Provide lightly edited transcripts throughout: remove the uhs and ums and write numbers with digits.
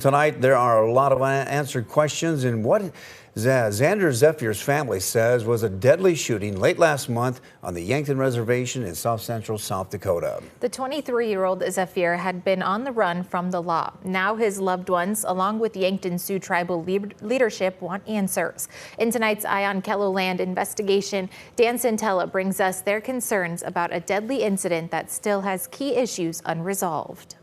Tonight, there are a lot of unanswered questions in what Zander Zephier's family says was a deadly shooting late last month on the Yankton Reservation in south central South Dakota. The 23-year-old Zephier had been on the run from the law. Now his loved ones, along with Yankton Sioux tribal leadership, want answers. In tonight's Eye on Kelloland investigation, Dan Santella brings us their concerns about a deadly incident that still has key issues unresolved.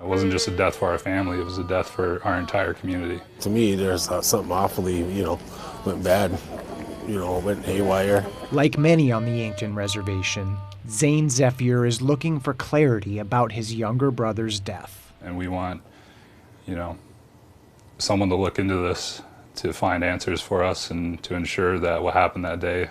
It wasn't just a death for our family, it was a death for our entire community. To me, there's something awfully, went bad, went haywire. Like many on the Yankton Reservation, Zander Zephier is looking for clarity about his younger brother's death. And we want, someone to look into this, to find answers for us and to ensure that what happened that day,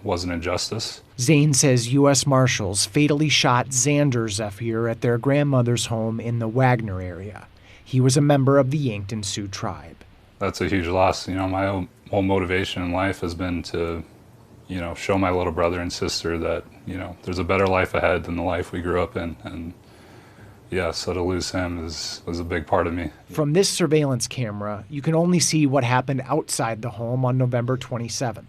wasn't injustice. Zander says U.S. Marshals fatally shot Zander Zephier at their grandmother's home in the Wagner area. He was a member of the Yankton Sioux tribe. That's a huge loss. My whole motivation in life has been to, show my little brother and sister that, there's a better life ahead than the life we grew up in. And yeah, so to lose him was a big part of me. From this surveillance camera, you can only see what happened outside the home on November 27th.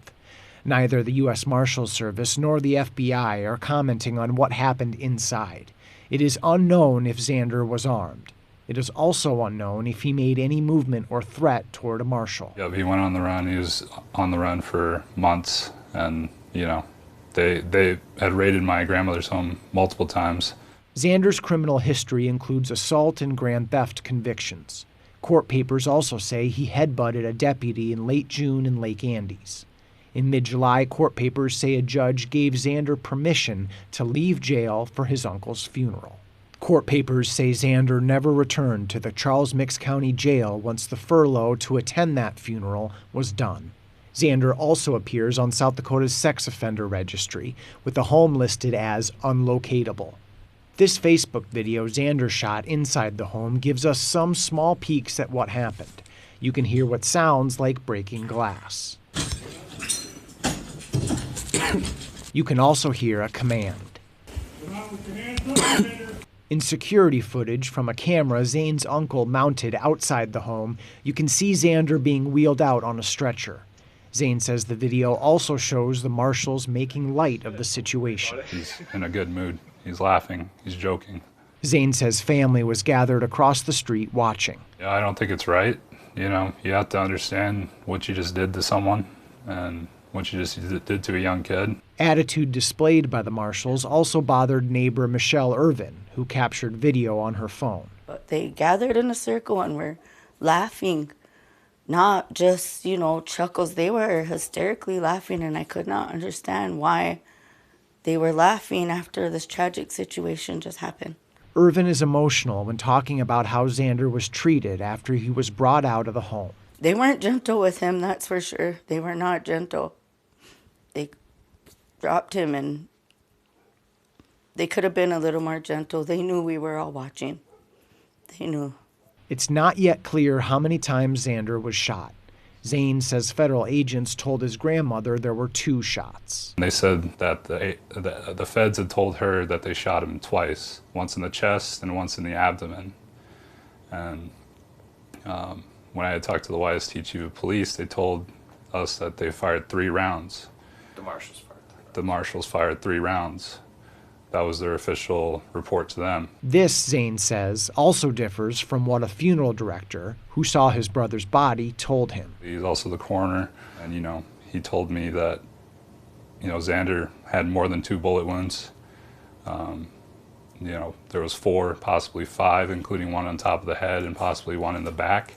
Neither the U.S. Marshals Service nor the FBI are commenting on what happened inside. It is unknown if Zander was armed. It is also unknown if he made any movement or threat toward a marshal. Yeah, he went on the run. He was on the run for months, and, they had raided my grandmother's home multiple times. Zander's criminal history includes assault and grand theft convictions. Court papers also say he headbutted a deputy in late June in Lake Andes. In mid-July, court papers say a judge gave Zander permission to leave jail for his uncle's funeral. Court papers say Zander never returned to the Charles Mix County Jail once the furlough to attend that funeral was done. Zander also appears on South Dakota's sex offender registry, with the home listed as unlocatable. This Facebook video Zander shot inside the home gives us some small peeks at what happened. You can hear what sounds like breaking glass. You can also hear a command. In security footage from a camera Zane's uncle mounted outside the home, you can see Zander being wheeled out on a stretcher. Zane says the video also shows the marshals making light of the situation. He's in a good mood. He's laughing. He's joking. Zane says family was gathered across the street watching. Yeah, I don't think it's right. You have to understand what you just did to someone and what you just did to a young kid. Attitude displayed by the marshals also bothered neighbor Michelle Irvin, who captured video on her phone. They gathered in a circle and were laughing, not just, chuckles. They were hysterically laughing, and I could not understand why they were laughing after this tragic situation just happened. Irvin is emotional when talking about how Zander was treated after he was brought out of the home. They weren't gentle with him, that's for sure. They were not gentle. They dropped him, and they could have been a little more gentle. They knew we were all watching. They knew. It's not yet clear how many times Zander was shot. Zane says federal agents told his grandmother there were 2 shots. They said that the feds had told her that they shot him twice, once in the chest and once in the abdomen. And when I had talked to the YST chief of police, they told us that they fired 3 rounds. The marshals fired 3 rounds. The marshals fired 3 rounds. That was their official report to them. This, Zane says, also differs from what a funeral director who saw his brother's body told him. He's also the coroner, and he told me that Zander had more than 2 bullet wounds. There was 4, possibly 5, including one on top of the head and possibly one in the back.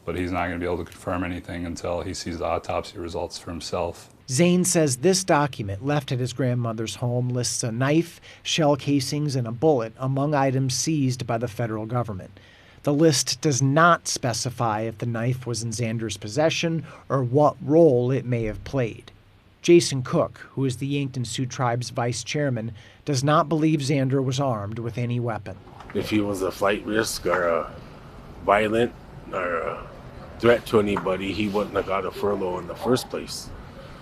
But he's not going to be able to confirm anything until he sees the autopsy results for himself. Zane says this document left at his grandmother's home lists a knife, shell casings, and a bullet among items seized by the federal government. The list does not specify if the knife was in Zander's possession or what role it may have played. Jason Cook, who is the Yankton Sioux Tribe's vice chairman, does not believe Zander was armed with any weapon. If he was a flight risk or a violent or a threat to anybody, he wouldn't have got a furlough in the first place.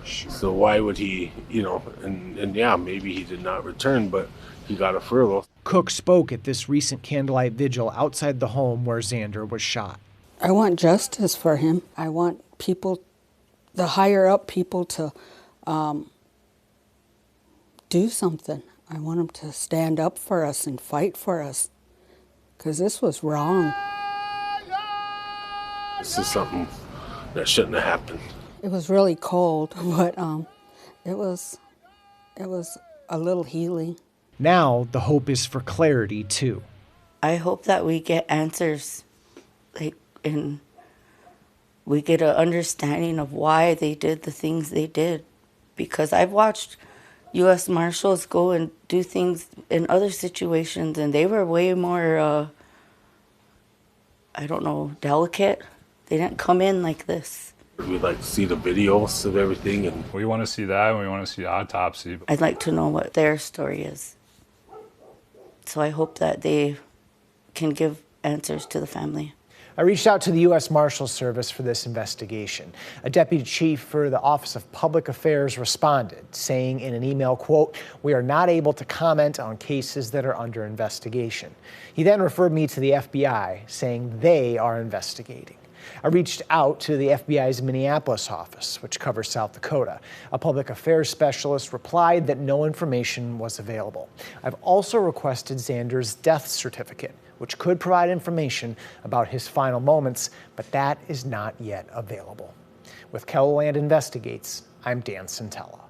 So why would he, and yeah, maybe he did not return, but he got a furlough. Cook spoke at this recent candlelight vigil outside the home where Zander was shot. I want justice for him. I want people, the higher up people, to do something. I want them to stand up for us and fight for us, because this was wrong. This is something that shouldn't have happened. It was really cold, but it was a little healing. Now the hope is for clarity too. I hope that we get answers, and we get an understanding of why they did the things they did. Because I've watched U.S. Marshals go and do things in other situations, and they were way more, delicate. They didn't come in like this. We'd like to see the videos of everything. And We want to see that, and we want to see the autopsy. I'd like to know what their story is. So I hope that they can give answers to the family. I reached out to the U.S. Marshals Service for this investigation. A deputy chief for the Office of Public Affairs responded, saying in an email, quote, "We are not able to comment on cases that are under investigation." He then referred me to the FBI, saying they are investigating. I reached out to the FBI's Minneapolis office, which covers South Dakota. A public affairs specialist replied that no information was available. I've also requested Zander's death certificate, which could provide information about his final moments, but that is not yet available. With KELOLAND Investigates, I'm Dan Santella.